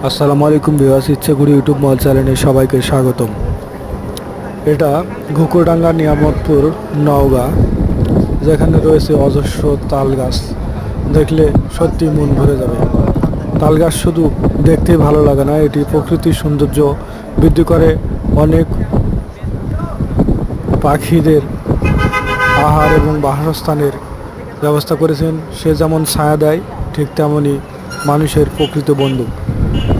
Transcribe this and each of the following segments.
আসসালামু আলাইকুম viewers, ইচ্ছেগুড়ি YouTube মল চ্যানেলে সবাইকে স্বাগতম। এটা ঘুকুরডাঙ্গা নিয়ামতপুর নওগাঁ, যেখানে রয়েছে অজস্র তাল গাছ। দেখলে সত্যি মন ভরে যাবে। তাল গাছ শুধু দেখতেই ভালো লাগে না, এটি প্রকৃতির সৌন্দর্য বৃদ্ধি করে। অনেক পাখিদের আহার এবং বাসস্থানের ব্যবস্থা করেছেন। সে যেমন ছায়া দেয়, ঠিক তেমনই মানুষের প্রকৃত বন্ধু।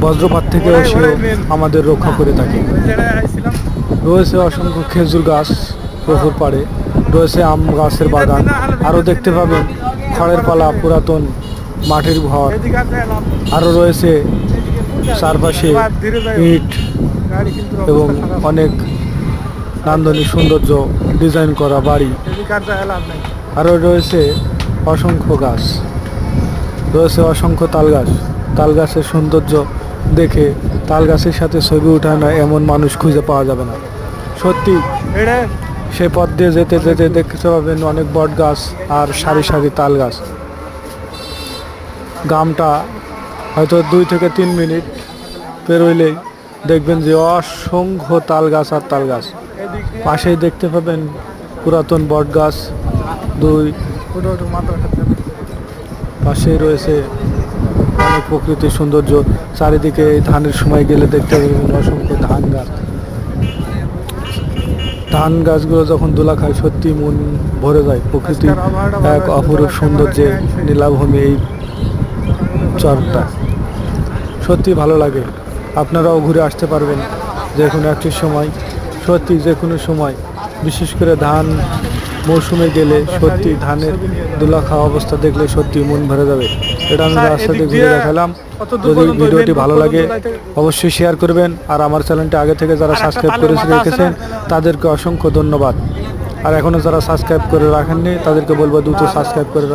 বজ্রপাত থেকে সে আমাদের রক্ষা করে থাকে। রয়েছে অসংখ্য খেজুর গাছ, পুকুর পাড়ে রয়েছে আম গাছের বাগান। আরও দেখতে পাবেন খড়ের পালা, পুরাতন মাটির ঘর। আরও রয়েছে চারপাশে ইট এবং অনেক নান্দনিক সৌন্দর্য ডিজাইন করা বাড়ি। আরও রয়েছে অসংখ্য গাছ, রয়েছে অসংখ্য তাল গাছ। তাল গাছের সৌন্দর্য দেখে তাল গাছের সাথে ছবি উঠায় না এমন মানুষ খুঁজে পাওয়া যাবে না। সত্যি সে পথ দিয়ে যেতে যেতে দেখতে পাবেন অনেক বট গাছ আর সারি সারি তাল গাছ। গ্রামটা হয়তো 2 থেকে 3 মিনিট পেরোইলেই দেখবেন যে অসংখ্য তাল গাছ আর তাল গাছ। পাশেই দেখতে পাবেন পুরাতন বট গাছ। পাশেই রয়েছে অনেক প্রকৃতির সৌন্দর্য। চারিদিকে ধানের সময় গেলে দেখতে পাবেন অসংখ্য ধান গাছ। ধান গাছগুলো যখন দোলা খায় সত্যি মন ভরে যায়। প্রকৃতির এক অপরূপ সৌন্দর্যে নীলাভূমি এই চরটা সত্যি ভালো লাগে। আপনারাও ঘুরে আসতে পারবেন যে কোনো একটি সময়, সত্যি যে কোনো সময়। বিশেষ করে ধান মৌসুমে গেলে সত্যি ধানের দোলা খাওয়া অবস্থা দেখলে সত্যি মন ভরে যাবে। এটা আমি রাস্তাতে ঘুরে দেখালাম। যদি ভিডিওটি ভালো লাগে অবশ্যই শেয়ার করবেন। আর আমার চ্যানেলটি আগে থেকে যারা সাবস্ক্রাইব করে রেখেছেন তাদেরকে অসংখ্য ধন্যবাদ। আর এখনও যারা সাবস্ক্রাইব করে রাখেননি তাদেরকে বলবো দ্রুত সাবস্ক্রাইব করে রাখেন।